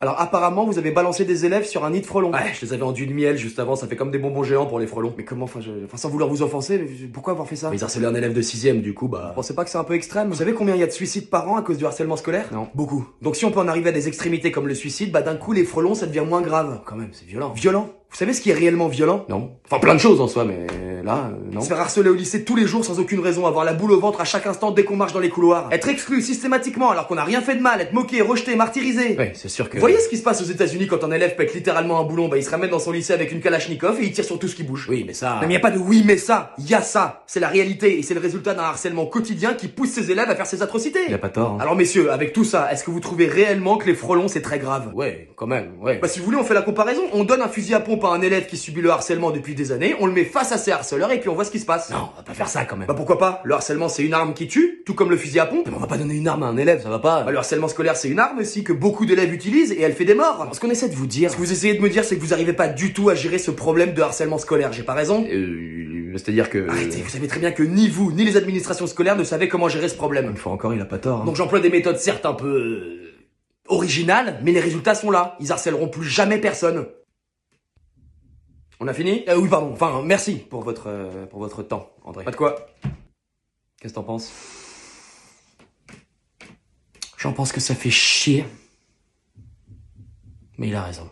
Alors apparemment, vous avez balancé des élèves sur un nid de frelons. Ouais, je les avais enduits de miel juste avant, ça fait comme des bonbons géants pour les frelons. Mais comment, sans vouloir vous offenser, mais pourquoi avoir fait ça? Mais ils harcelaient un élève de 6ème, du coup, Vous bah... pensez pas que c'est un peu extrême? Vous savez combien il y a de suicides par an à cause du harcèlement scolaire? Non. Beaucoup. Donc si on peut en arriver à des extrémités comme le suicide, bah d'un coup les frelons ça devient moins grave. Quand même, c'est violent. Violent? Vous savez ce qui est réellement violent? Non. Enfin, plein de choses en soi, mais là, non. Se faire harceler au lycée tous les jours sans aucune raison, avoir la boule au ventre à chaque instant dès qu'on marche dans les couloirs, être exclu systématiquement alors qu'on n'a rien fait de mal, être moqué, rejeté, martyrisé. Ouais, c'est sûr que... Vous voyez ce qui se passe aux États-Unis quand un élève pète littéralement un boulon? Bah il se ramène dans son lycée avec une kalachnikov et il tire sur tout ce qui bouge. Oui, mais ça... Non mais y a pas de oui mais ça, y a ça. C'est la réalité et c'est le résultat d'un harcèlement quotidien qui pousse ses élèves à faire ces atrocités. Il a pas tort, hein. Alors messieurs, avec tout ça, est-ce que vous trouvez réellement que les frelons c'est très grave? Ouais, quand même, ouais. Bah si vous voulez on fait la comparaison, on donne un fusil à pompe à un élève qui subit le harcèlement depuis des années, on le met face à ses harceleurs et puis on voit ce qui se passe. Non, on va pas faire ça quand même. Bah pourquoi pas? Le harcèlement c'est une arme qui tue, tout comme le fusil à pompe. Mais on va pas donner une arme à un élève, ça va pas. Bah le harcèlement scolaire c'est une arme aussi que beaucoup d'élèves utilisent et elle fait des morts. Ce qu'on essaie de vous dire... Ce que vous essayez de me dire c'est que vous arrivez pas du tout à gérer ce problème de harcèlement scolaire, j'ai pas raison? C'est-à-dire que... Arrêtez, vous savez très bien que ni vous, ni les administrations scolaires ne savez comment gérer ce problème. Une fois encore, il a pas tort, hein. Donc j'emploie des méthodes certes un peu... originales, mais les résultats sont là. Ils harcèleront plus jamais personne. On a fini? Oui, pardon. Enfin, merci pour votre temps, André. Pas de quoi. Qu'est-ce que t'en penses? J'en pense que ça fait chier. Mais il a raison.